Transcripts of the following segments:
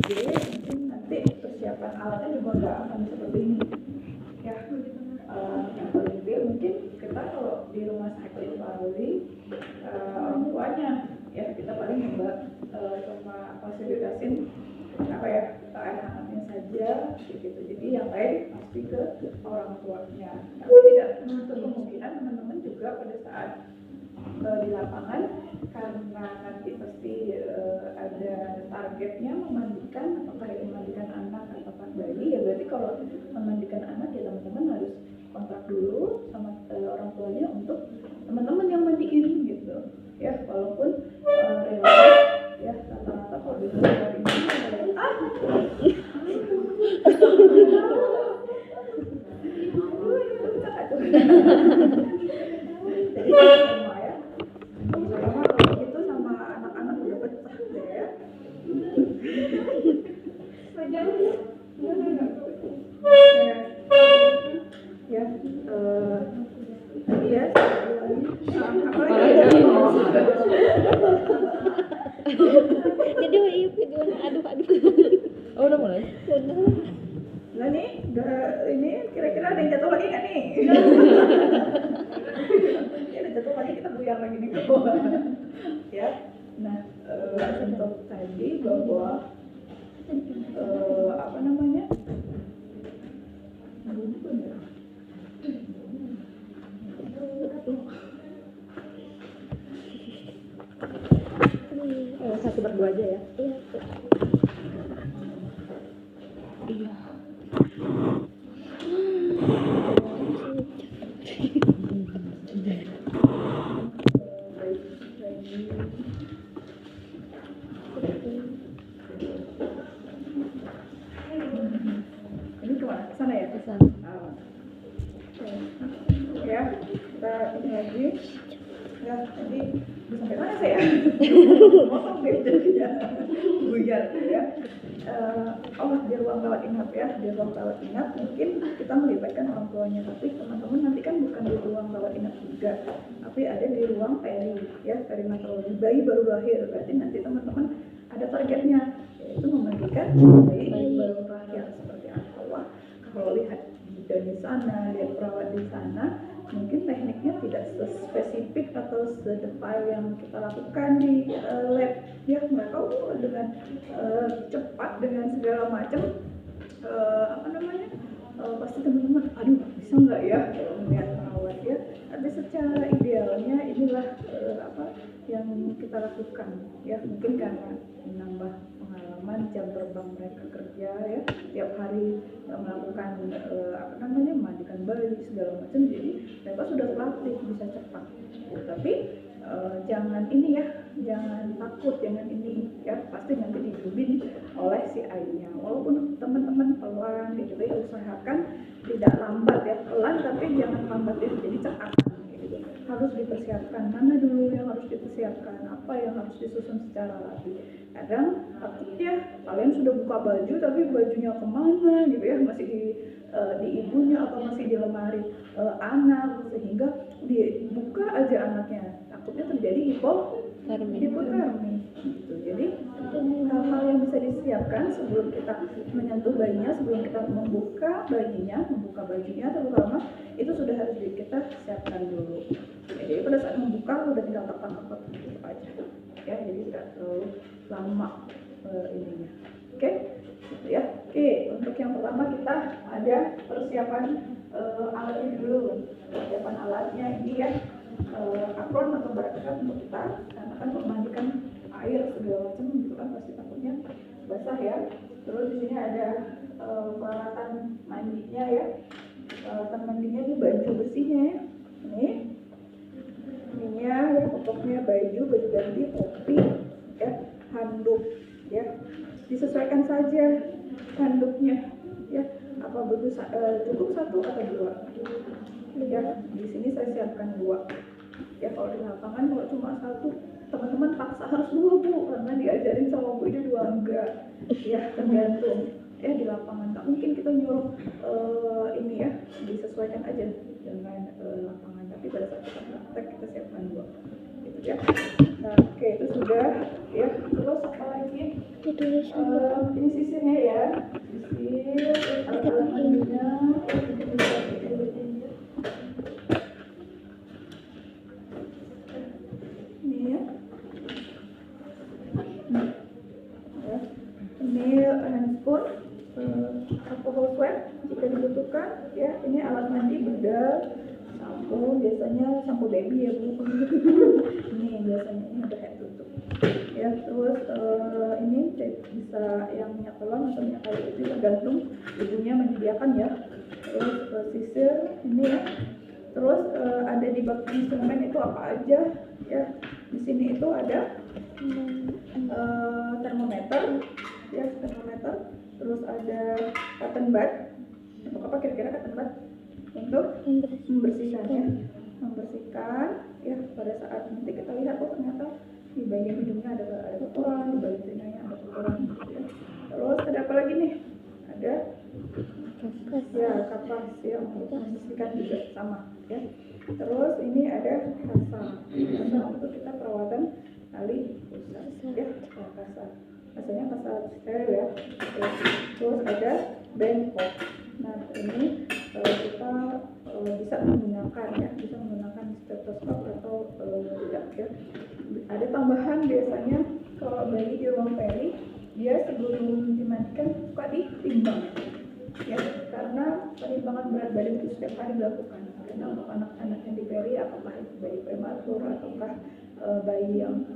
mungkin nanti persiapan alatnya juga nggak akan seperti ini ya. Yang paling ideal mungkin kita kalau di rumah sakit Bali orang tuanya ya kita paling cuma fasilitasin apa ya anak-anaknya saja gitu. Jadi yang lain pasti ke orang tuanya. Tapi tidak menutup kemungkinan teman-teman juga pada saat di lapangan karena nanti pasti ada targetnya memandikan, apakah itu memandikan anak atau bayi ya. Berarti kalau memandikan anak ya teman-teman harus kontak dulu sama orang tuanya untuk teman-teman yang mandiin gitu ya, walaupun rela ya rata-rata kalau di luar ini jadi semua ya sama kalau gitu sama anak-anak udah pecah deh ya. Ya tadi ya jadi video aduh Oh udah mulai? udah nah nih udah ini kira-kira ada yang jatuh lagi nggak nih? Ya ada jatuh lagi kita buyar lagi nih ke bawah ya. Nah contoh tadi bahwa apa namanya satu berdua aja ya. Iya. Ini kemana? Kesana ya? Kesana. Ya, kita ini lagi. Ya, tadi sampai mana saya? Potong deh jadinya. Buyar ya. Di ruang rawat inap ya, di ruang rawat inap mungkin kita melibatkan orang tuanya, tapi teman-teman nanti kan bukan di ruang rawat inap juga, tapi ada di ruang peri ya, perinatal bayi baru lahir. Berarti nanti teman-teman ada targetnya, yaitu memandikan bayi baru lahir seperti apa. Wah, kalau lihat di sana, lihat perawat di sana, mungkin tekniknya tidak spesifik atau sedetail yang kita lakukan di lab ya. Mereka dengan cepat dengan segala macam apa namanya pasti teman-teman aduh bisa nggak ya kalau melihat perawat ya. Tapi secara idealnya inilah apa yang kita lakukan ya. Mungkin karena menambah pengalaman jam terbang mereka kerja ya tiap hari melakukan apa namanya memandikan bayi segala macam, jadi mereka sudah terlatih bisa cepat. Tapi jangan ini ya, jangan takut, jangan ini ya, pasti nanti dibimbing oleh si ayahnya. Walaupun teman-teman pelan gitu ya, usahakan tidak lambat ya, pelan tapi jangan lambat ya, jadi cepat gitu. Harus dipersiapkan, mana dulu yang harus dipersiapkan, apa yang harus disusun secara rapi. Kadang takutnya kalian sudah buka baju tapi bajunya kemana gitu ya, masih di ibunya atau masih di lemari anak, sehingga dibuka aja anaknya, takutnya terjadi hipotermi gitu. Jadi hal-hal yang bisa disiapkan sebelum kita menyentuh bayinya, sebelum kita membuka bajunya terutama, itu sudah harus kita siapkan dulu. Jadi pada saat membuka udah tinggal tekan gitu aja ya, jadi tidak terlalu lama ininya. Oke? Ya, oke. Untuk yang pertama kita ada persiapan alatnya dulu. Persiapan alatnya ini ya, apron atau barakat untuk kita, karena kan memandikan air segala macam gitu kan pasti takutnya basah ya. Terus di sini ada peralatan mandinya ya. Peralatan mandinya ini baju bersihnya ya. Ininya ya, pokoknya baju ganti, topi ya, handuk ya. Disesuaikan saja handuknya ya, apa butuh cukup satu atau dua ya. Di sini saya siapkan dua ya. Kalau di lapangan kalau cuma satu teman-teman paksa harus dua bu, karena diajarin sama bu ini dua enggak ya, tergantung ya. Di lapangan tak mungkin kita nyuruh ini ya, disesuaikan aja dengan lapangan, tapi pada saat kita praktek kita siapkan dua gitu ya. Nah, oke, itu sudah ya. Terus apa lagi? Ini tulisan Ini sisirnya ya, sisir, terus alat-alat mandinya, ini ya. Ya. Ini handphone, alcohol swab jika dibutuhkan. Ya, ini alat mandi, bedak, sampo, biasanya sampo baby ya bu. Ini biasanya ini ada kayak tutup. Ya, terus ini bisa yang minyak telon atau minyak kayu putih tergantung ibunya menyediakan ya. Terus sisir ini ya. Terus ada di bak instrumen itu apa aja ya? Di sini itu ada termometer ya, termometer. Terus ada cotton bud. Untuk apa kira-kira cotton bud? Untuk membersihkan ya, membersihkan ya. Pada saat nanti kita lihat oh ternyata di bagian hidungnya ada kotoran, di bagian telinganya ada kotoran ya. Terus ada apa lagi nih? Ada ya kapas ya, untuk membersihkan juga sama ya. Terus ini ada kasa untuk kita perawatan tali pusat ya, kasa. Rasanya kasa steril ya. Terus ada bengkok. Nah ini kita bisa menggunakan ya, bisa menggunakan stetoskop atau tidak ya. Ada tambahan biasanya kalau bayi di ruang peri dia sebelum dimandikan suka ditimbang ya, karena perimbangan berat badan itu setiap hari dilakukan. Karena untuk anak-anak yang di peri, apakah itu bayi prematur ataukah bayi yang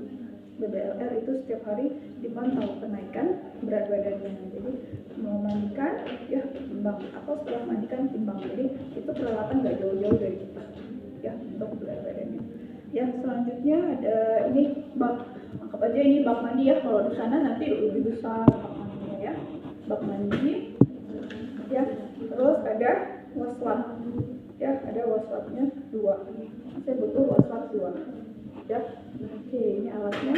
BBLR itu setiap hari dipantau kenaikan berat badannya. Jadi mau mandikan ya timbang, atau setelah mandikan timbang. Jadi itu peralatan nggak jauh-jauh dari kita ya untuk berat badannya. Ya selanjutnya ada ini bak, anggap aja ini bak mandi ya. Kalau di sana nanti lebih besar bak mandinya ya, bak mandi ya. Terus ada waslap ya, ada waslapnya 2. Saya butuh waslap 2 ya. Oke, ini alatnya.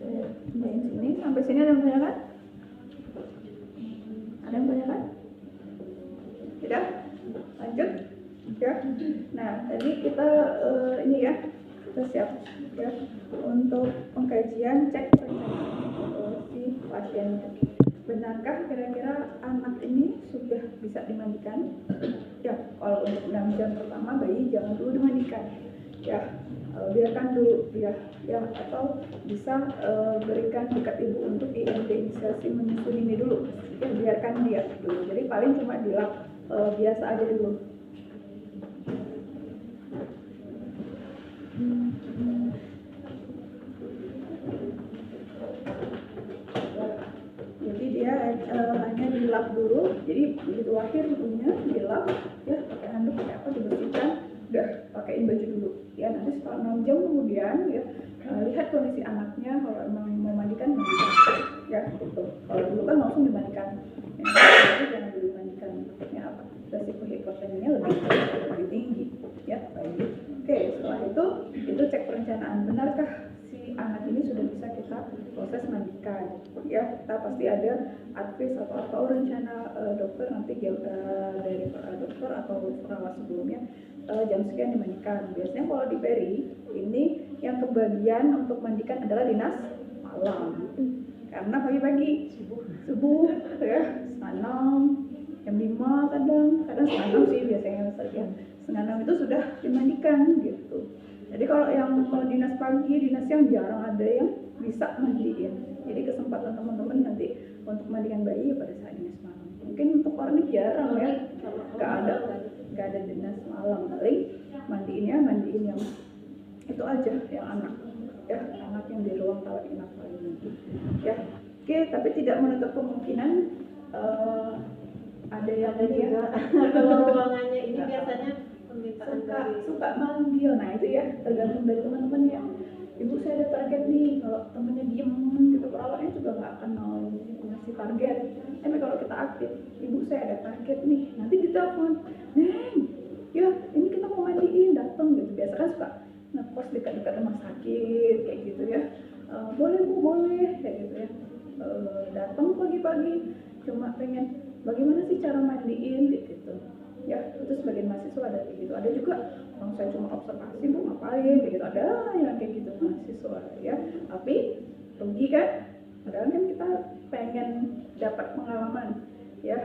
Saya pindahin sini. Sampai sini ada yang tanyakan? Ada yang tanyakan? Tidak? Lanjut ya. Nah tadi kita ini ya, kita siap ya untuk pengkajian cek perencanaan si pasiennya. Benarkah kira-kira anak ini sudah bisa dimandikan? Ya, kalau untuk 6 jam pertama bayi jangan dulu dimandikan ya, biarkan dulu ya, atau bisa berikan dekat ibu untuk inisiasi menyusui ini dulu ya, biarkan dia dulu. Jadi paling cuma dilap biasa aja dulu. Jadi dia hanya dilap dulu. Jadi begitu lahir ibunya dilap ya, pakai handuk pakai apa dibersihkan, udah pakaiin baju dulu ya. Nanti setelah 6 jam kemudian ya lihat kondisi anaknya, kalau emang mau mandikan ya gitu. Kalau dulu kan langsung dimandikan ya, jangan dulu dimandikan ya, apa resiko hipotermia lebih tinggi ya baik. Oke, setelah itu cek perencanaan, benarkah si anak ini sudah bisa kita proses mandikan ya. Kita pasti ada advis atau rencana dokter nanti dari dokter atau perawat sebelumnya jam sekian dimandikan. Biasanya kalau di peri ini yang kebagian untuk mandikan adalah dinas malam, karena pagi-pagi subuh ya, setengah 6, jam 5 kadang setengah 6 sih biasanya saja. Setengah 6 itu sudah dimandikan gitu. Jadi kalau yang dinas pagi, dinas siang jarang ada yang bisa mandiin. Jadi kesempatan teman-teman nanti untuk mandikan bayi pada saat dinas malam. Mungkin untuk orang ini jarang ya, nggak ada dinas malam. Paling mandiin yang itu aja, yang anak ya, anak yang di ruang rawat inap paling ya. Oke, tapi tidak menutup kemungkinan ada yang juga kalau ruangannya ini biasanya suka manggil. Nah itu ya tergantung dari teman-teman ya. Ibu saya ada target nih, kalau temennya diem gitu perawatnya juga nggak akan mau ngasih target. Tapi kalau kita aktif, ibu saya ada target nih, nanti ditelepon, Neng ya ini kita mau mandiin, datang gitu. Biasa kan suka ngekos dekat-dekat rumah sakit kayak gitu ya. Boleh bu, boleh kayak gitu ya. Datang pagi-pagi cuma pengen bagaimana sih cara mandiin gitu ya. Itu sebagian mahasiswa ada kayak gitu. Ada juga orang saya cuma observasi bu ngapain kayak gitu, ada yang kayak gitu mahasiswa ya. Tapi rugi kan Padahal kan kita pengen dapat pengalaman ya,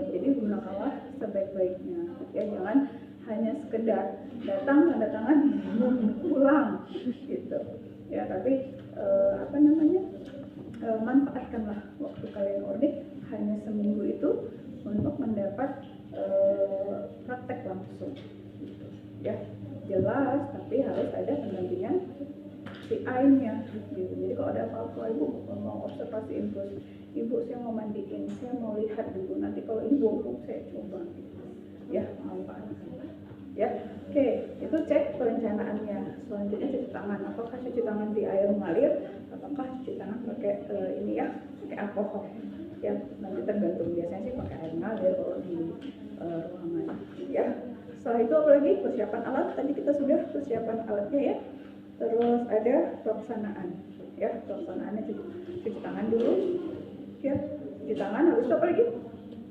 jadi gunakanlah sebaik-baiknya ya, jangan hanya sekedar datang tanda tangan pulang gitu ya, tapi manfaatkanlah waktu kalian audit hanya seminggu itu untuk mendapat praktek langsung gitu ya, jelas, tapi harus ada pendampingan PI-nya gitu. Jadi kalau ada apa-apa, ibu mau observasi infus, ibu saya mau mandiin, saya mau lihat dulu, nanti kalau ini bohong saya coba gitu ya, manfaatkan ya. Oke, itu cek perencanaannya. Selanjutnya cuci tangan, apakah cuci tangan di air mengalir, apakah cuci tangan pakai ini ya, pakai alkohol ya, nanti tergantung, biasanya sih pakai air mengalir kalau di ruangan ya. Setelah itu apalagi persiapan alat, tadi kita sudah persiapan alatnya ya. Terus ada pelaksanaan ya, pelaksanaannya cuci tangan dulu ya, cuci tangan, habis itu apa lagi?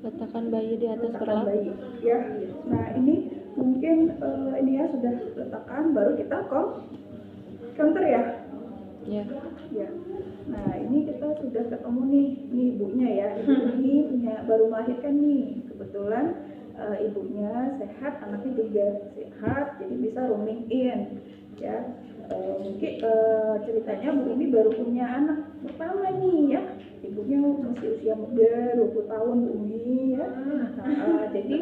Letakkan bayi di atas Letakkan perlak. bayi ya. Nah ini mungkin ini ya sudah letakkan, baru kita counter ya. Ya. Ya. Nah ini kita sudah ketemu nih ibunya ya, ibu ini punya baru melahirkan nih, kebetulan ibunya sehat, anaknya juga sehat, jadi bisa rooming in ya. Mungkin ceritanya Bu ini baru punya anak pertama nih ya, ibunya masih usia muda 20 tahun Bu ini ya. Jadi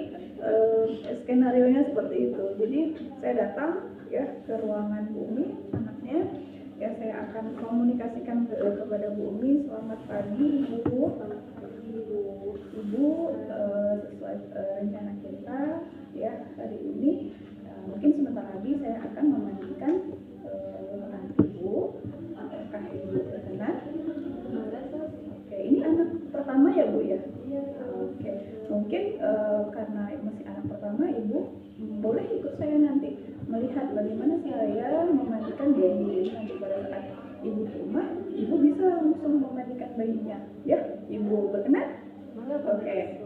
skenario nya seperti itu. Jadi saya datang ya ke ruangan Bu Umi, anaknya ya, saya akan komunikasikan kepada Bu Umi, selamat pagi Ibu, sesuai rencana kita ya hari ini, mungkin sebentar lagi saya akan memandikan anak Ibu, apakah Ibu berkenan? Oke, ini anak pertama ya Bu ya? Oke, mungkin karena masih anak pertama, Ibu boleh ikut saya nanti melihat bagaimana saya memandikan bayi. Nanti pada saat Ibu di rumah, Ibu bisa langsung memandikan bayinya ya, Ibu berkenan? Oke,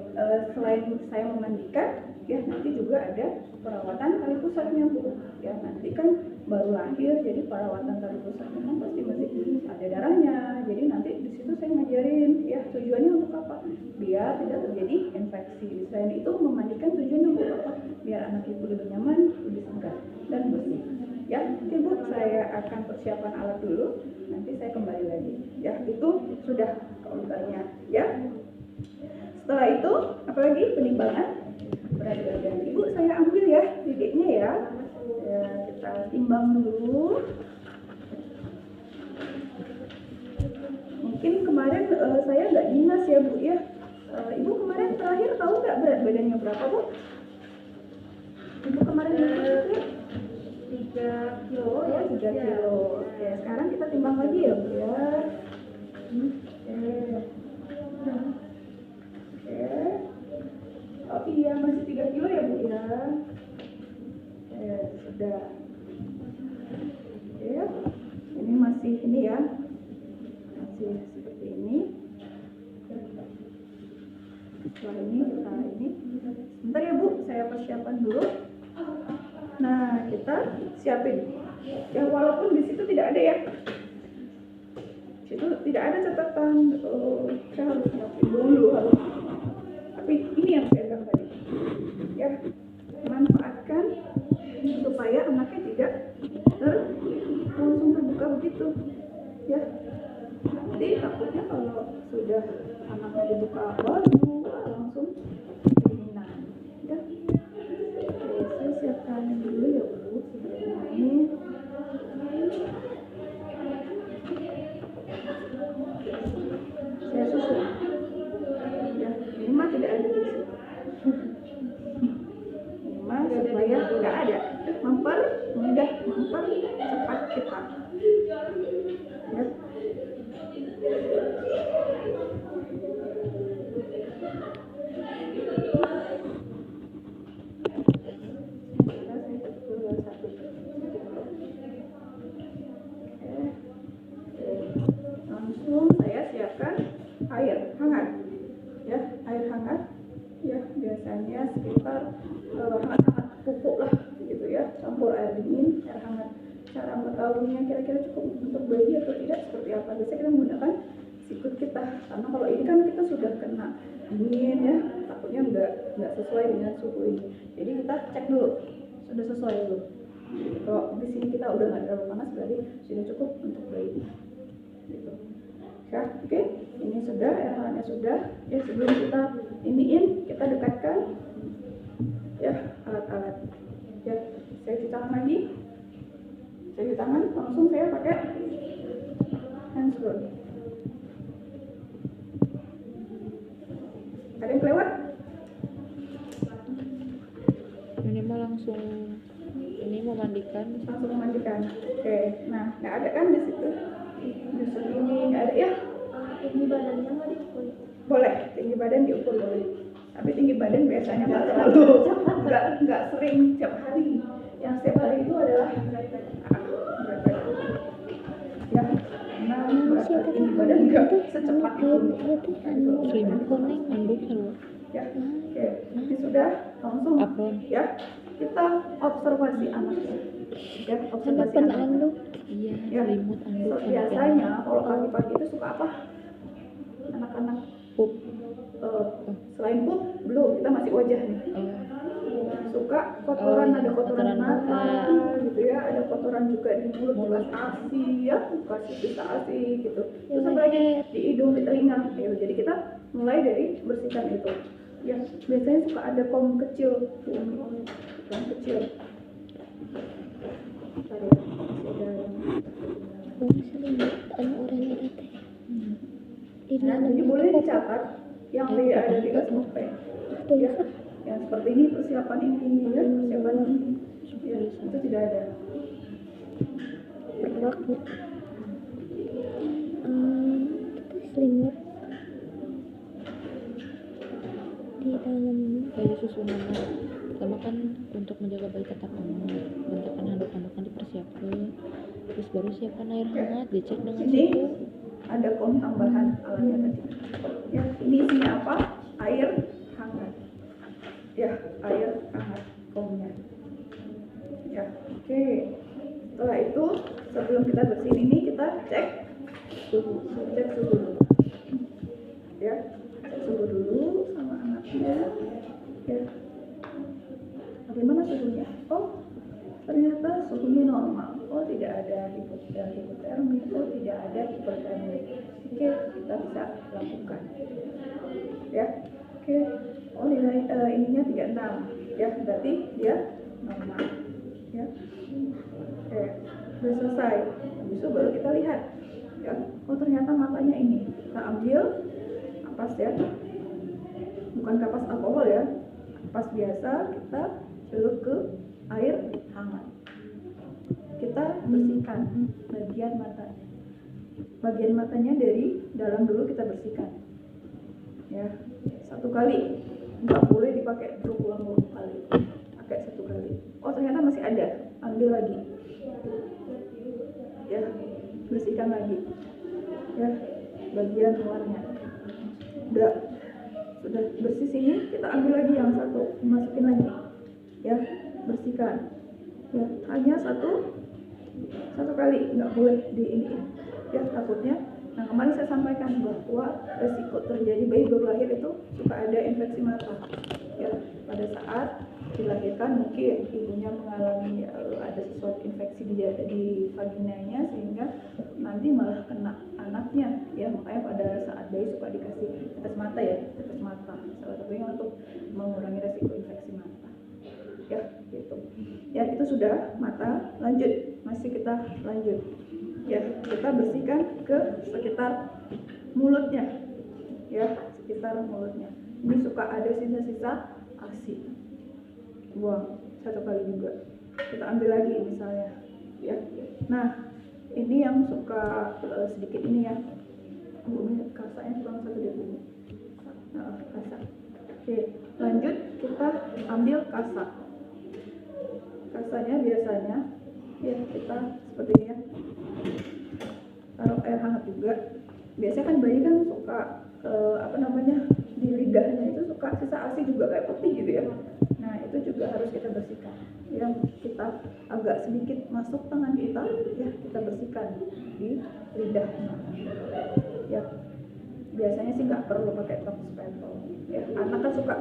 selain saya memandikan ya, nanti juga ada perawatan tali pusatnya Bu ya, nanti kan baru lahir, jadi perawatan tali pusat memang pasti masih ada darahnya, jadi nanti di situ saya ngajarin ya tujuannya untuk apa, biar tidak terjadi infeksi. Selain itu memandikan tujuannya untuk apa, biar anak Ibu lebih nyaman, lebih segar dan bersih ya. Oke Bu, saya akan persiapan alat dulu, nanti saya kembali lagi ya. Itu sudah counternya ya. Setelah itu apalagi penimbangan berat badan. Ibu saya ambil ya didiknya ya. Ya, kita timbang dulu. Mungkin kemarin saya nggak dinas ya Bu ya. Ibu kemarin terakhir tahu nggak berat badannya berapa Bu? Ibu kemarin berapa? 3 kilo ya, 3 kilo. Oke, sekarang kita timbang lagi ya Bu ya. Oke. Oh iya, masih 3 kilo ya Bu ya. Sudah. Oke. Ini masih ini ya. Masih seperti ini. Setelah ini kita ini. Bentar ya Bu, saya persiapan dulu. Nah, kita siapin. Ya walaupun di situ tidak ada ya. Situ tidak ada catatan. Saya harus siapin dulu harus. Tapi ini yang saya bilang tadi. Ya, manfaatkan supaya anaknya tidak langsung terbuka begitu. Ya. Nanti takutnya kalau sudah anaknya dibuka baju langsung kedinginan. Ya. Oke, saya siapkan dulu ya Bu sebelum ini. Saya susun. Ya, ini mah tidak ada di situ. Ini mah supaya nggak ada. Mudah cepat kita. Ya. Langsung saya siapkan air hangat ya, air hangat ya, biasanya sekitar hangat-hangat pupuk lah gitu ya, campur air dingin, air hangat. Cara mengetahuinya kira-kira cukup untuk bayi atau tidak seperti apa? Biasanya kita menggunakan dingin ya, takutnya nggak sesuai dengan suhu ini. Jadi kita cek dulu sudah sesuai dulu. Kalau di sini kita udah nggak terlalu panas, berarti sudah cukup untuk bayi. Gitu. Ya, oke. Ini sudah, air hangatnya sudah. Ya, sebelum kita iniin, kita dekatkan ya alat-alat. Ya, saya cuci tangan lagi. Saya cuci tangan, langsung saya pakai handscreen. Ada yang kelewat? Ini mah langsung ini memandikan. Langsung memandikan. Oke, nah nggak ada kan di situ? Justru ini nggak ada ya? Tinggi badannya nggak diukur. Boleh, tinggi badan diukur boleh. Tapi tinggi badan biasanya nggak terlalu, nggak sering tiap hari. Yang setiap hari itu adalah berat badan. Ya, karena berat badan tinggi badan nggak secepat itu. Slim kuning anduk seru. Ya, oke, ini sudah langsung. Apron. Ya, kita observasi anaknya. Ya, observasi anaknya. Iya, Ya, selimut anduk. so, biasanya kalau pagi-pagi itu suka apa? Anak-anak pup. selain pup, belum, kita masih wajah nih. Suka kotoran, ada kotoran mata, gitu ya, ada kotoran juga di mulut, bekas ASI ya, bekas bisa ASI gitu. Terus apalagi di hidung, di telinga, gitu. Jadi kita mulai dari bersihkan itu. Ya, biasanya suka ada kom kecil, kom kecil. Tadi, nah, jadi boleh dicatat yang tidak ada di SOP. Ya, yang seperti ini persiapan ini, ya, persiapan ini, ya, itu tidak ada. Selimut di dalam Bayi susu mama. Pertama kan untuk menjaga bayi tetap aman, bentakan handuk-handukan dipersiapkan. Terus baru siapkan air hangat, dicek dengan Ini suhu. ada kom tambahan alatnya tadi. Ya, ini isinya apa? Air hangat. Ya, air hangat komnya. Ya, oke. Setelah itu, sebelum kita bersihin ini, kita cek suhu dulu. Ya, cek suhu dulu sama anaknya. Ya, bagaimana suhunya? Oh, ternyata suhunya normal. Oh, tidak ada hipotermi. Oh, tidak ada hipertermi. Oke, kita bisa lakukan. Ya, oke. Oh, nilai ininya 36. Ya, berarti dia normal. Ya, oke, sudah selesai. Habis itu baru kita lihat. Ya, oh ternyata matanya ini. Kita ambil kapas ya, bukan kapas alkohol ya, kapas biasa. Kita celup ke air hangat. Kita bersihkan bagian matanya dari dalam dulu kita bersihkan ya, 1 kali, nggak boleh dipakai berulang-ulang kali, pakai 1 kali. Oh ternyata masih ada, ambil lagi ya, bersihkan lagi ya, bagian luarnya sudah bersih sini, kita ambil lagi yang 1, masukin lagi ya, bersihkan ya, hanya satu kali, nggak boleh di ini ya, takutnya. Nah, kemarin saya sampaikan bahwa resiko terjadi bayi baru lahir itu suka ada infeksi mata ya, pada saat dilahirkan mungkin ibunya mengalami ada sesuatu infeksi di vaginanya, sehingga nanti malah kena anaknya ya. Makanya pada saat bayi suka dikasih tetes mata ya, tetes mata salah satunya untuk mengurangi resiko infeksi mata ya, gitu ya. Itu sudah mata. Lanjut, masih kita lanjut ya, kita bersihkan ke sekitar mulutnya ya, sekitar mulutnya. Ini suka ada sisa-sisa ASI, buang 1 kali juga. Kita ambil lagi misalnya ya. Nah, ini yang suka sedikit ini ya, bumi kasanya kurang 1 deh bumi. Kasa. Oke, lanjut kita ambil kasa. Kasanya biasanya ya kita seperti ini ya, taruh air hangat juga. Biasanya kan bayi kan suka di lidahnya itu suka sisa ASI juga kayak putih gitu ya. Nah itu juga harus kita bersihkan ya, kita agak sedikit masuk tangan kita ya, kita bersihkan di lidahnya ya. biasanya sih nggak perlu pakai topik spatula ya, anak kan suka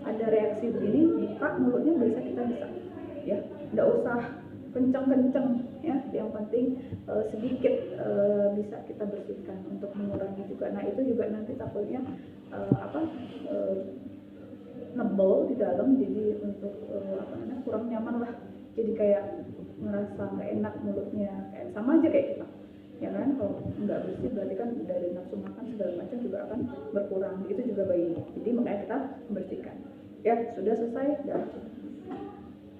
ada reaksi begini, buka mulutnya bisa ya, nggak usah kenceng-kenceng ya, yang penting sedikit bisa kita bersihkan untuk mengurangi juga. Nah itu juga nanti takutnya nebel di dalam, jadi untuk kurang nyaman lah, jadi kayak ngerasa nggak enak mulutnya, kayak sama aja kayak kita ya kan, kalau nggak bersih berarti kan dari nafsu makan segala macam juga akan berkurang, itu juga baik, jadi makanya kita membersihkan ya. Sudah selesai dah.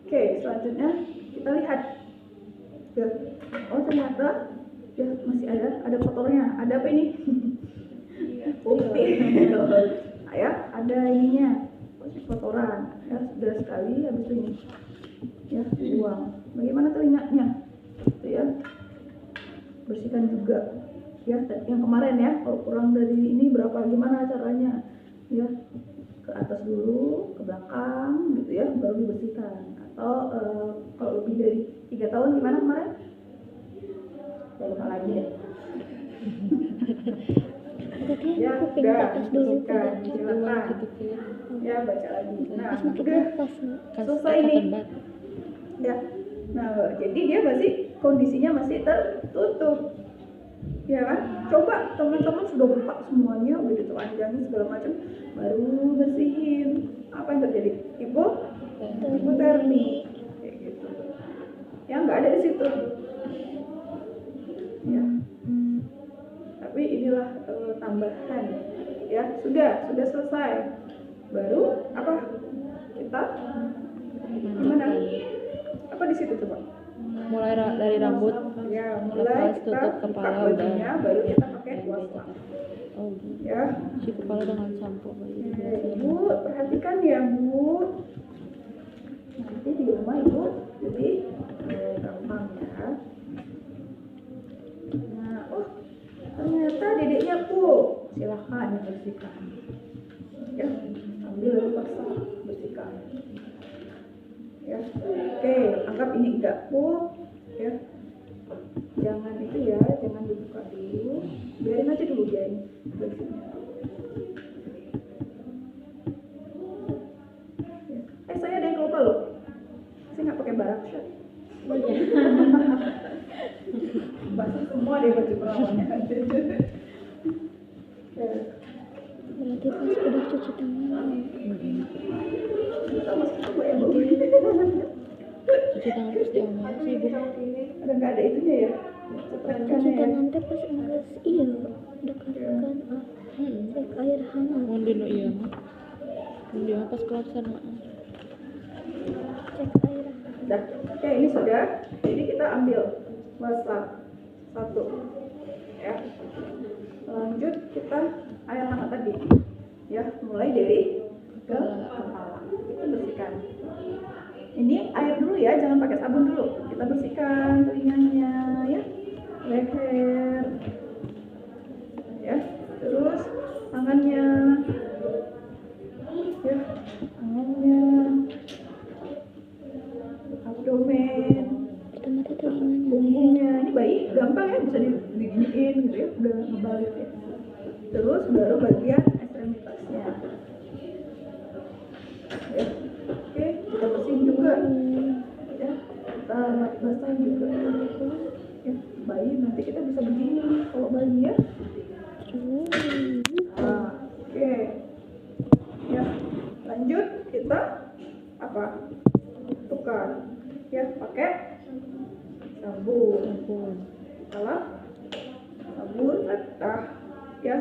Oke, selanjutnya kita lihat ya, oh ternyata ya masih ada kotornya, ada apa ini? Putih ya, ada ininya kotoran ya, sudah sekali habis ini ya buang. Bagaimana telinganya itu ya, bersihkan juga ya, yang kemarin ya, kalau kurang dari ini berapa, gimana caranya ya, ke atas dulu, ke belakang gitu ya, baru dibersihkan. Atau kalau lebih dari 3 tahun gimana kemarin? Saya lupa lagi deh. Tadi Ya, aku pengen udah, atas dulu bersihkan, kan. silakan. gitu ya. Ya, baca lagi. Nah, Pas makin udah pas nih. selesai nih. Ya. Nah, jadi dia masih kondisinya masih tertutup. Ya kan? Coba teman-teman sudah buka semuanya, udah ditelanjangi segala macam, baru bersihin. Apa yang terjadi? Hipotermi. Kayak gitu. Yang nggak ada di situ. Ya. Tapi inilah tambahan. Ya, sudah selesai. Baru apa? Kita gimana? Apa di situ coba? Mulai dari rambut, Ya, mulai lepas, kita tutup buka kepala, bajunya, baru kita pakai dan wastafel. oh gitu. Ya, Cuci kepala dengan sampo bayi. Bu, perhatikan ya Bu. Nanti di rumah Ibu jadi gampang ya. Nah, oh ternyata dedeknya Bu, silahkan dibersihkan. Ya, ambil lalu paksa bersihkan. Ya, oke, anggap ini enggak Bu. Ya, jangan itu ya, jangan dibuka dulu, biarin aja dulu dia ini bersihnya. Ya. Saya ada yang lupa loh, saya nggak pakai barak shot. Basah semua deh baju perawannya. Ya. Berarti pas udah cuci tangan. Kita masih coba ya Bu. Cuci tangan terus diomel sih Bu. Ada nggak ada itunya ya? Cepetkan Cuci ya. tangan teh pas enggak iya dekatkan cek air hangat. Mau dino iya mah. Mau dia pas keluar sana. Cek air hangat. Dah, oke ini sudah. Jadi kita ambil wastafel 1 ya. Lanjut kita air hangat tadi ya, mulai dari ke kepala kita bersihkan. Ini air dulu ya, jangan pakai sabun dulu. Kita bersihkan telinganya ya, leher ya, terus tangannya ya, abdomen, Pertama teh telinganya. punggungnya. Ini bayi gampang ya, bisa diginiin gitu ya, udah ngebalik ya. Terus baru bagian ekstremitasnya ya. Oke, kita bersihin juga ya, kita basahin juga ya. Bayi nanti kita bisa begini kalau bayi ya. Nah, oke ya, lanjut kita apa, tukar ya, pakai sabun. Kalau sabun ya,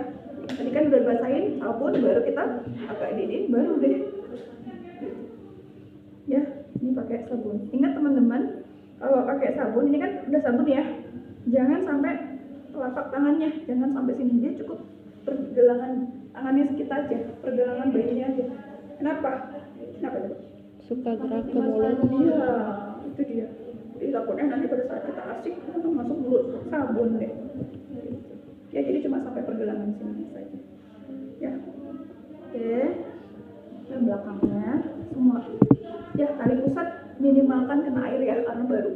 tadi kan udah basahin sabun, baru kita pakai dingin, baru deh ya, ini pakai sabun. Ingat teman-teman, kalau pakai sabun ini kan udah sabun ya, jangan sampai telapak tangannya, jangan sampai sini, dia cukup pergelangan tangannya sekitar aja, pergelangan bayinya aja. Kenapa coba? Suka gerak ke mulut. Iya, itu dia. Jadi takutnya nanti pada saat kita asik langsung masuk mulut sabun deh. Ya, jadi cuma sampai pergelangan sini saja. Ya, oke. Dan belakangnya semua. Ya, tali pusat minimalkan kena air ya, karena baru.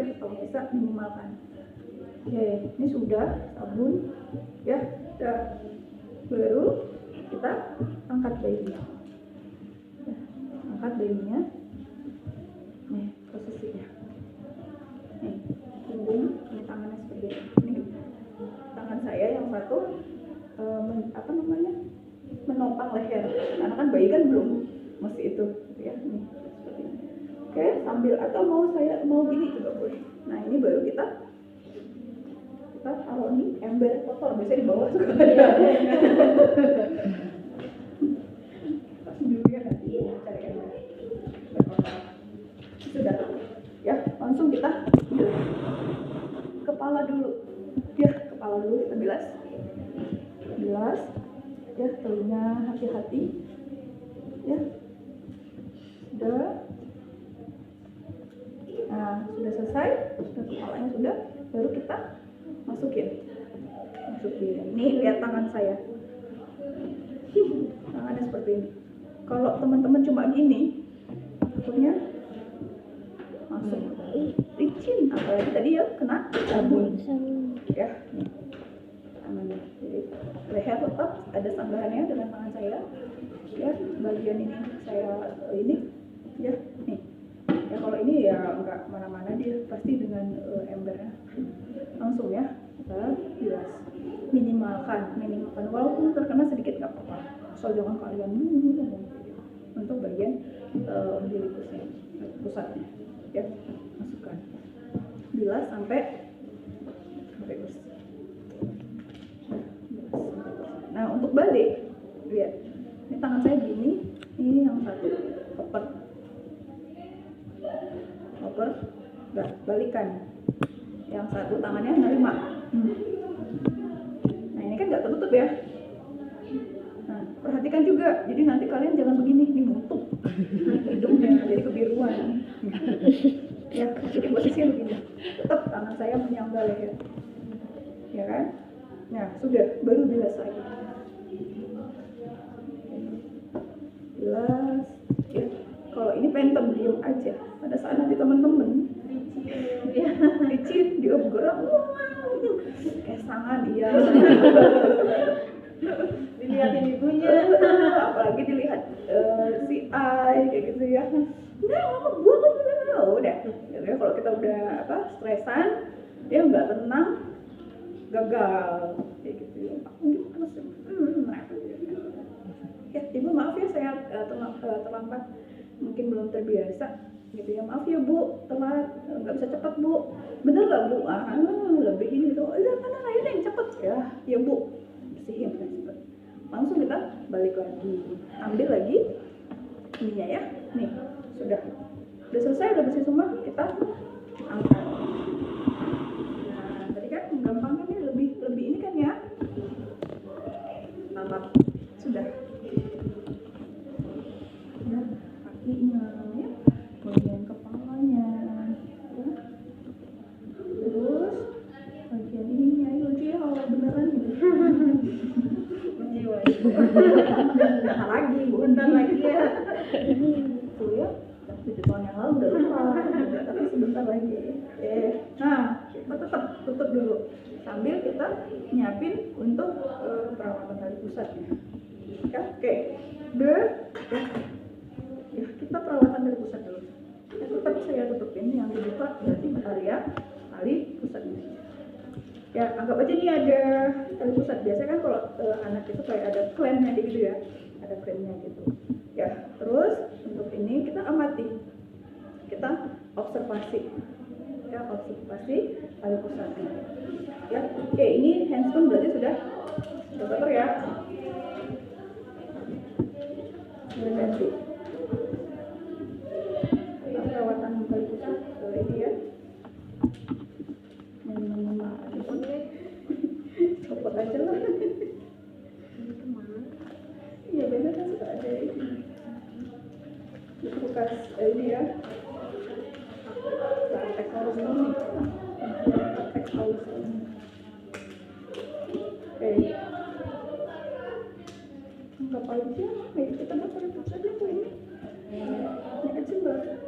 Ya, kalau bisa minimalkan. Oke, ini sudah sabun. Ya, udah. baru kita angkat bayinya. Ya, angkat bayinya. Nih posisinya. Nih punggung, ini tangannya seperti ini. Tangan saya yang satu menopang leher, karena kan bayi kan belum masih itu, gitu ya. Nih seperti ini. Oke, sambil atau mau gini juga boleh. Nah ini baru kita taruh nih ember kotor, biasanya di bawah suka ada. Kasih dulu ya, nanti cari ember kotor. Sudah, ya langsung kita kepala dulu. Ya kepala dulu kita bilas, ya telinga hati-hati, ya sudah. Nah sudah selesai, sudah kepalanya sudah, baru kita masukin. Nih lihat tangan saya, tangannya seperti ini. Kalau teman-teman cuma gini, takutnya masuk licin, apalagi tadi ya kena sabun. Ya, nih tangannya. Jadi leher tetap ada sanggahannya dengan tangan saya. Ya, bagian ini saya ini, ya nih. Ya kalau ini ya nggak mana-mana, dia pasti dengan embernya langsung ya kita bilas. Minimalkan walaupun terkena sedikit nggak apa-apa, asal jangan kalian untuk bagian umbilicusnya, pusatnya ya, masukkan, bilas sampai bersih. Nah untuk balik, lihat ini tangan saya gini, ini yang satu oper, udah balikan, yang satu tangannya nerima. Nah ini kan nggak tertutup ya. Nah perhatikan juga, jadi nanti kalian jangan begini, ini nutup hidungnya jadi kebiruan. Ya jadi posisinya begini, tetap tangan saya menyangga leher, ya kan. Nah sudah, baru bilas lagi, bilas ya. Kalau ini pentem diem aja, pada saat nanti temen-temen licin dia bergerak, kesangan iya. Dilihatin ibunya, apalagi dilihat si Ai kayak gitu ya. Udah lama banget, udah. Ya, kalau kita udah stresan, dia nggak tenang, gagal kayak gitu ya. Ya ibu maaf ya saya terlambat, mungkin belum terbiasa gitu ya, maaf ya bu, telat, nggak bisa cepat bu, bener nggak bu? Lebih ini tuh, udah mana aja yang cepet ya bu, bersihin kan cepet. Langsung kita balik lagi, ambil lagi ininya ya, nih sudah selesai, udah bersih semua, kita angkat. Nah tadi kan gampangnya nih, lebih ini kan ya, tambah sudah. Nah kakinya ya, bagian kepalanya ya, terus bagian ininya, lucu ya kalau beneran gitu. Bentar lagi ya itu ya, 7 tahun yang lalu udah lupa, tapi sebentar lagi. Nah kita tetap tutup dulu sambil kita nyiapin untuk perawatan tali pusatnya ya. Oke, ya kita perawatan tali pusat dulu ya, tetap saya tutupin yang dibuka berarti area tali pusatnya ya. Anggap aja ini ada tali pusat, biasanya kan kalau anak itu kayak ada klemnya gitu ya, ada klemnya gitu ya. Terus untuk ini kita amati, kita observasi ya, observasi tali pusatnya ya. Oke, ini handscoon berarti sudah kotor ya, sudah ganti. Perawatan tali pusat ini ya, copot aja lah. Iya bener kan, suka ada ini bekas ini ya, praktek halus ini, praktek halus ini. Oke, anggap aja kita bakal tutup saja kok ini kecil banget.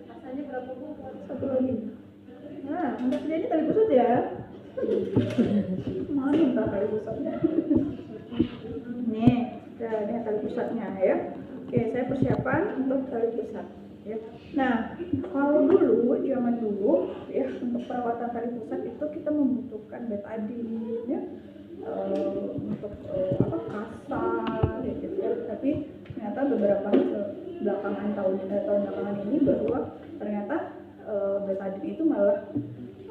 Rasanya berapa bu? Satu lagi. Nah anggap aja ini tali pusat ya. Malu tali pusatnya. Nih, ini tali pusatnya ya. Oke, saya persiapan untuk tali pusat. Ya. Nah, kalau dulu, zaman dulu, ya untuk perawatan tali pusat itu kita membutuhkan betadine, ya, untuk kasar, gitu ya. Tapi ternyata beberapa tahun belakangan ini bahwa ternyata betadine itu malah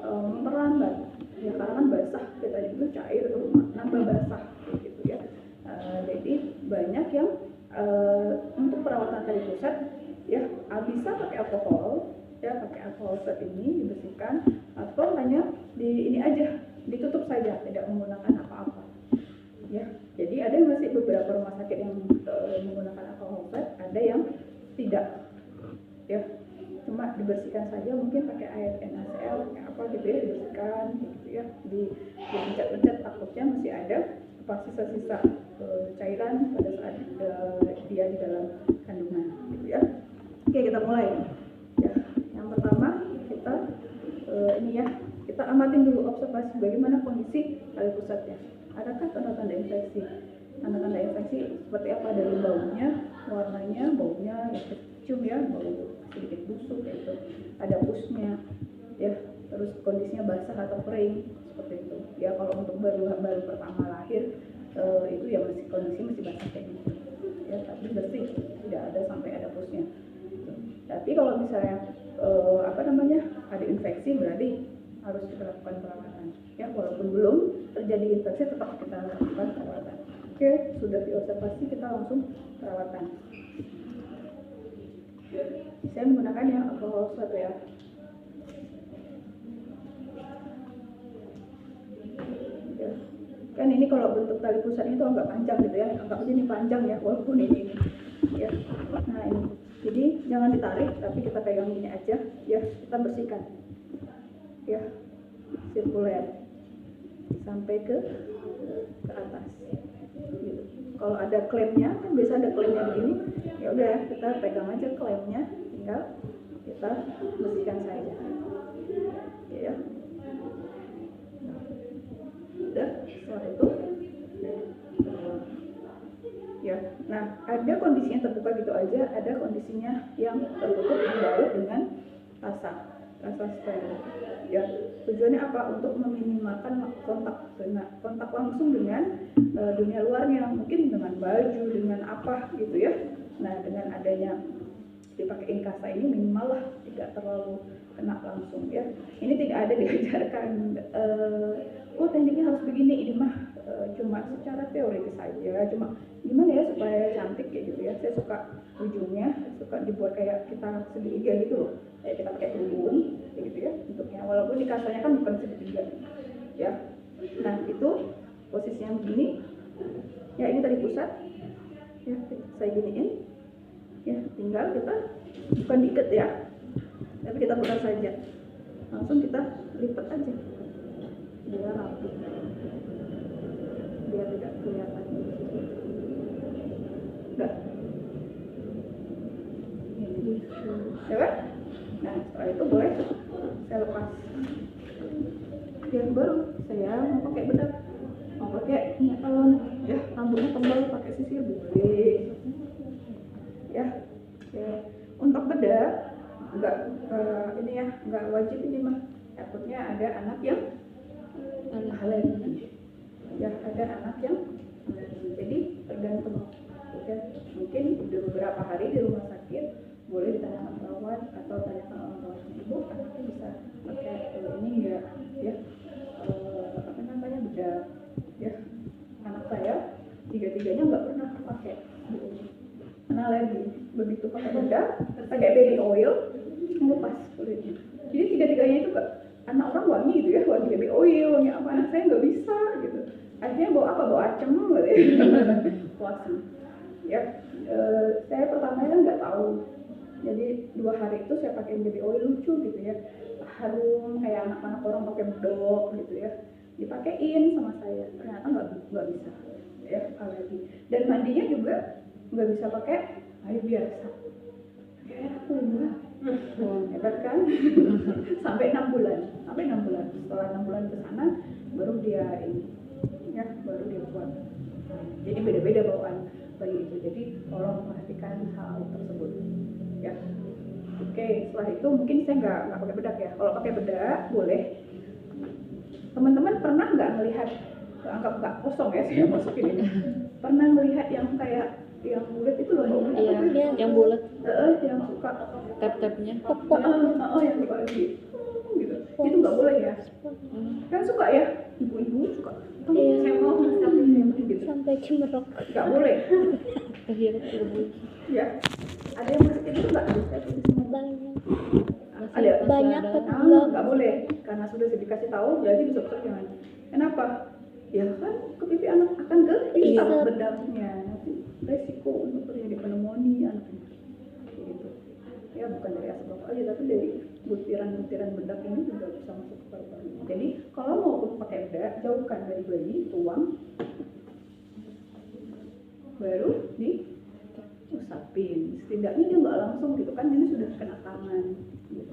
memperlambat, ya karena kan basah, betadine itu cair tuh nambah basah, gitu ya. Jadi banyak yang untuk perawatan tali pusat ya bisa pakai alkohol, ya pakai alkohol swab ini dibersihkan, atau hanya ini aja ditutup saja, tidak menggunakan apa-apa. Ya, jadi ada yang masih beberapa rumah sakit yang menggunakan alkohol swab, ada yang tidak, ya cuma dibersihkan saja, mungkin pakai air NaCl, pakai apa gitu ya, dibersihkan gitu ya, dipencet-pencet, takutnya masih ada sisa-sisa cairan pada saat dia di dalam kandungan gitu ya. Oke, kita mulai ya. Yang pertama kita kita amatin dulu, observasi bagaimana kondisi tali pusatnya. Adakah tanda-tanda infeksi? Tanda-tanda infeksi seperti apa? Dari baunya, warnanya, baunya yang kecium ya, bau sedikit busuk gitu. Ada pusnya, ya. Terus kondisinya basah atau kering seperti itu. Ya kalau untuk baru pertama lahir itu ya kondisi masih basah kayak gitu. Ya tapi bersih, tidak ada sampai ada pusnya. Tapi kalau misalnya ada infeksi, berarti harus kita lakukan perawatan. Ya walaupun belum terjadi infeksi, tetap kita lakukan perawatan. Oke, sudah diobservasi, kita langsung perawatan. Saya menggunakan yang alkohol swab ya. Kan ini kalau bentuk tali pusatnya itu agak panjang gitu ya, agak begini panjang ya, walaupun ini ya. Nah ini, jadi jangan ditarik, tapi kita pegang ini aja ya, kita bersihkan ya, sirkuler sampai ke atas gitu. Kalau ada klemnya, kan biasa ada klemnya begini, ya udah kita pegang aja klemnya, tinggal kita bersihkan saja ya. Udah, setelah itu ya. Nah, ada kondisinya terbuka gitu aja, ada kondisinya yang tertutup dibalut dengan rasa steril. Ya, tujuannya apa? Untuk meminimalkan kontak langsung dengan dunia luarnya, mungkin dengan baju, dengan apa gitu ya. Nah, dengan adanya dipakein kasa ini minimal lah, tidak terlalu kena langsung ya. Ini tidak ada diajarkan tekniknya harus begini, ini mah cuma secara teoritis saja, cuma gimana ya supaya cantik kayak gitu ya. Saya suka ujungnya, suka dibuat kayak kita segitiga gitu loh, kayak kita pakai kerudung kayak gitu ya bentuknya, walaupun di kasarnya kan bukan segitiga ya. Nah itu posisinya begini ya, ini tadi pusat ya, saya giniin ya, tinggal kita bukan diikat ya, tapi kita putar saja, langsung kita lipat aja biar rapi, biar tidak kelihatan. Udah ya kan? Nah setelah itu boleh saya lepas. Yang baru saya mau pakai bedak, mau pakai minyak telon ya, rambutnya tebal pakai sisir boleh ya. Untuk bedak nggak wajib ini mah, takutnya ada anak yang alergi ya, ada anak yang alergi, jadi tergantung ya. Mungkin udah beberapa hari di rumah sakit, boleh ditanyakan perawat atau tanyakan orang tuanya, ibu anaknya bisa pakai ini enggak ya, bedak ya. Anak saya tiga-tiganya nggak pernah pakai karena alergi. Begitu pakai bedak, pakai baby oil, lepas kulitnya. Jadi tiga-tiganya itu anak orang wangi gitu ya, wangi baby oil, wangi apa, anak saya nggak bisa gitu. Akhirnya bawa apa, bawa acem gitu ya. Puasa ya. Saya pertama kan nggak tahu, jadi 2 hari itu saya pakai baby oil, lucu gitu ya, harum kayak anak-anak orang pakai bedok gitu ya, dipakein sama saya, ternyata nggak bisa ya, alergi. Dan mandinya juga nggak bisa pakai air biasa ya, hebat kan. Sampai 6 bulan, setelah 6 bulan ke sana baru dia ini ya baru dibuat. Jadi beda-beda bawaan bayi itu, jadi tolong perhatikan hal tersebut ya. Oke, setelah itu mungkin saya nggak pakai bedak ya. Kalau pakai bedak boleh. Teman-teman pernah nggak melihat, anggap nggak kosong ya saya masukin ini, pernah melihat yang kayak yang bulat itu loh, Iya, yang bulat yang suka tap-tapnya. yang dibagi gitu, itu nggak boleh ya. Kan suka ya, ibu-ibu suka cemong gitu, sampai cemerok. nggak boleh Iya, betul. ya. Ada yang masukin itu nggak bisa Banyak. ada Banyak ada. tapi enggak. nggak boleh, karena sudah dikasih tahu berarti besok jangan. Kenapa? Ya kan ke pipi anak akan kehisap Iya. bedaknya, nanti resiko untuk terjadi pneumonia anaknya gitu ya. Bukan dari asap rokok aja, tapi dari butiran-butiran bedak ini juga bisa masuk ke paru-paru. Jadi kalau mau pakai bedak, jauhkan dari bayi, tuang, baru diusapin. Setidaknya dia nggak langsung gitu kan, ini sudah kena tangan gitu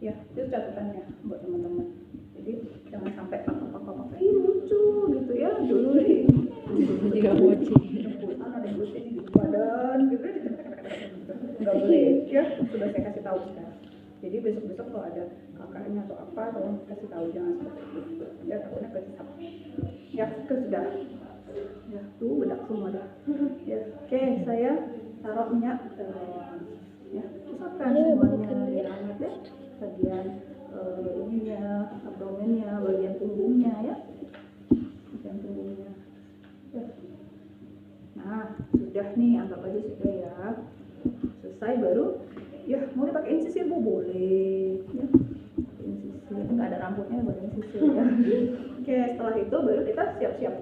ya. Itu catatannya buat teman-teman. Jadi jangan sampai pakai lucu gitu ya. Dulu Juga mochi. ada yang lucu di badan gitu, nggak boleh ya. Sudah saya kasih tahu sekarang. Jadi besok-besok kalau ada kakaknya atau apa, tolong kasih tahu, jangan seperti itu ya, takutnya kesesat ya. Itu sudah ya, tuh bedak semua dah ya. Oke, saya taruh minyak ya, usapkan semuanya ya, ya. Bagian ininya, abdomennya, bagian punggungnya ya, bagian punggungnya ya. Nah sudah nih, anggap aja sudah ya, selesai. Baru ya mau dipakein sisir bu, boleh ya, pakein sisir, nggak ada rambutnya pakein sisir ya. Oke, setelah itu baru kita siap-siap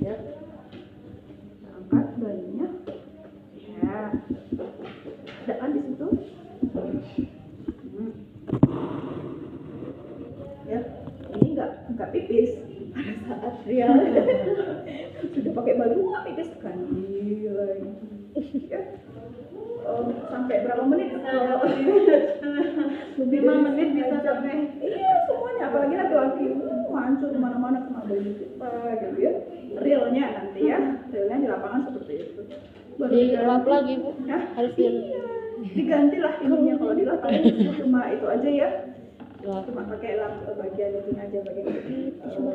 ya, angkat bayinya ya, ada kan di situ. Ya, ini nggak pipis pada saat dia sudah pakai baju, nggak pipis kan, gila ini. Ya. Sampai berapa menit? 5 menit bisa sampai. Iya, semuanya, apalagi laki-laki mancur kemana-mana kena baju kita gitu ya. Realnya nanti ya, realnya di lapangan seperti itu. Baru Dilap lagi bu, Hah? harus Iya, digantilah ininya. Kalau di lapangan cuma itu aja ya, dilap. cuma pakai lap bagian itu aja, bagian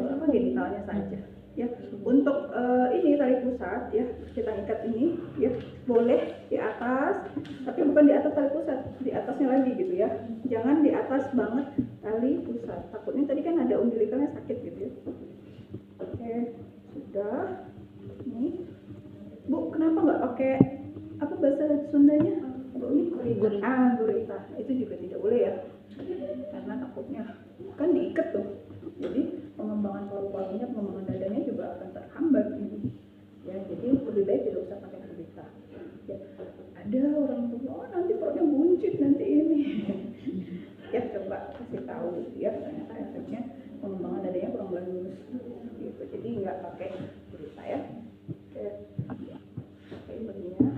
apa genitalnya saja ya. Untuk ini tali pusat ya, kita ikat ini ya, boleh di atas, tapi bukan di atas tali pusat, di atasnya lagi gitu ya. Jangan di atas banget tali pusat, takutnya tadi kan ada umbilikalnya sakit gitu ya. Oke, sudah. Nih bu, kenapa nggak pakai apa bahasa Sundanya bu ini? Gurita. Gurita itu juga tidak boleh ya, karena takutnya kan diikat tuh, jadi pengembangan paru-parunya, pengembangan dadanya juga akan terhambat gitu ya. Jadi lebih baik tidak usah pakai gurita ya. Ada orang tua, oh nanti perutnya buncit nanti ini ya, coba kasih tahu gitu ya, ternyata efeknya pengembangan dadanya kurang bagus gitu. Jadi nggak pakai gurita ya. Oke, pakai baginya.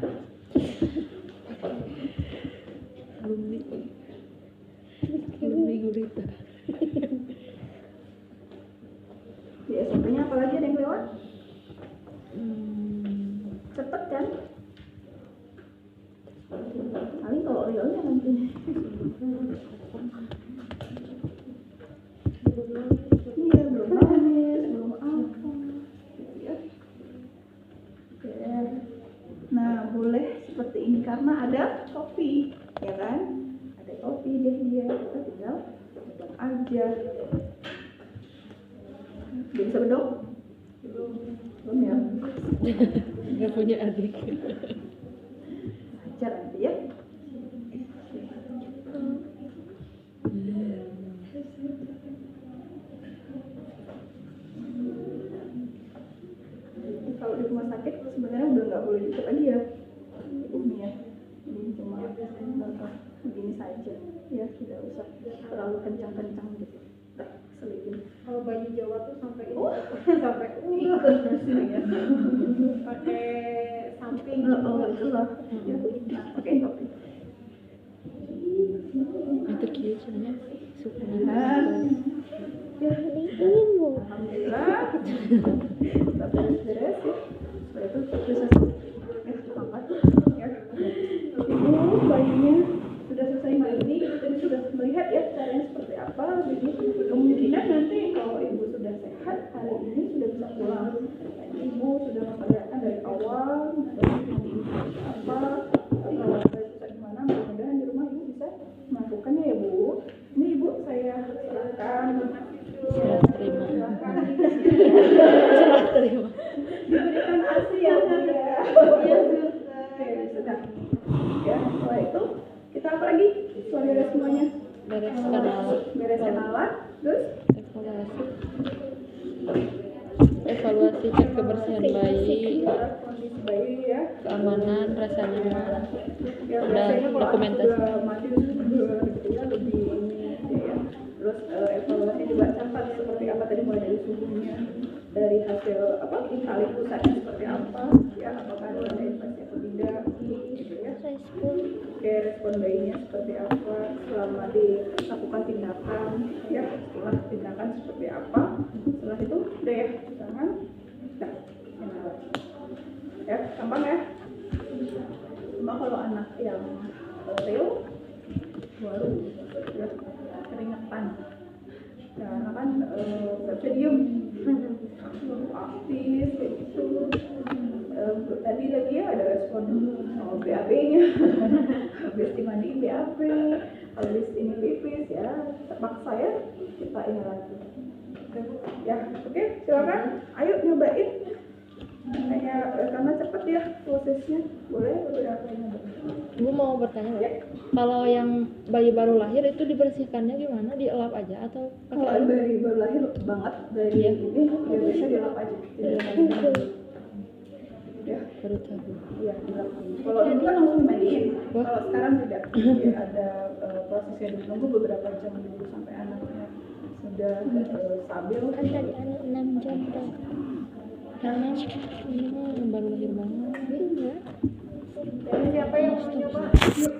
Alumni gurita. Di SMP-nya apalagi ada yang lewat? Cepet kan? Paling kalau realnya nanti. Iya, belum nangis, belum apa. Ya. Oke. Nah, boleh seperti ini karena ada topi, ya kan? Ada topi dia kita tinggal bedok aja. Dia bisa bedok? Belum ya? Nggak punya adik. Ajar nanti ya. Kalau di rumah sakit sebenarnya udah nggak boleh diikat lagi ya. Ini ya, ini cuma begini saja ya, tidak usah terlalu kencang-kencang gitu. Udah selipin. Kalau baju Jawa tuh sampai ini, Sampai ikut sini ya. pakai samping. Itulah. Ya, nah, pakai topi. Itu cute sebenarnya. Suka. Nah, Ini mau Alhamdulillah. Kita beres-beres ya. Setelah itu bisa angkat ya. Ibu bayinya sudah selesai mandi, tadi sudah melihat ya caranya seperti apa. Jadi kemungkinan nanti kalau ibu sudah sehat hari ini sudah bisa pulang. Ibu sudah memperlihatkan dari awal apa kalau ada susah gimana, mudah-mudahan di rumah ibu bisa melakukannya ya Bu. Ini ibu saya serahkan. Serah terima. Serah terima. Diberikan ASI ya Bu ya. Oke, sudah. Ya, setelah itu kita apa lagi? Suara semuanya. Bereskan alat, terus evaluasi cek kebersihan bayi, kondisi bayi ya. keamanan, rasa nyaman, Ya, udah biasanya kalau dokumentasi. sudah mati itu gitu ya, lebih ini ya. Terus evaluasi juga catat seperti apa tadi, mulai dari suhunya, dari hasil apa kali pusatnya seperti apa ya, apakah ada infeksi atau tidak gitu ya. Respon. Oke, respon bayinya seperti apa selama dilakukan tindakan ya, setelah tindakan seperti apa, setelah itu udah ya, jangan ya, gampang ya. Cuma kalau anak yang real baru ya, keringetan ya, karena kan nggak bisa diem, aktif kayak gitu. Tadi lagi ya ada respon BAB-nya habis dimandiin BAB, habis ini pipis ya, terpaksa ya kita ini lagi ya. Oke, silakan ayo nyobain karena cepet ya prosesnya. Boleh beberapa yang nyobain. Ibu mau bertanya, Ya. kalau yang bayi baru lahir itu dibersihkannya gimana? Dielap aja atau Kalau pakai air? dari baru lahir banget dari ini ya biasa dilap aja, ya Baru tahu. iya dilap. Kalau dulu kan langsung dimandiin, kalau sekarang tidak. Ya, ada prosesnya ditunggu beberapa jam dulu sampai anaknya sudah stabil. Kan tadi anak 6 jam dah. Karena ini mah baru lahir banget. Iya. Jadi siapa yang mau nyoba? Yuk.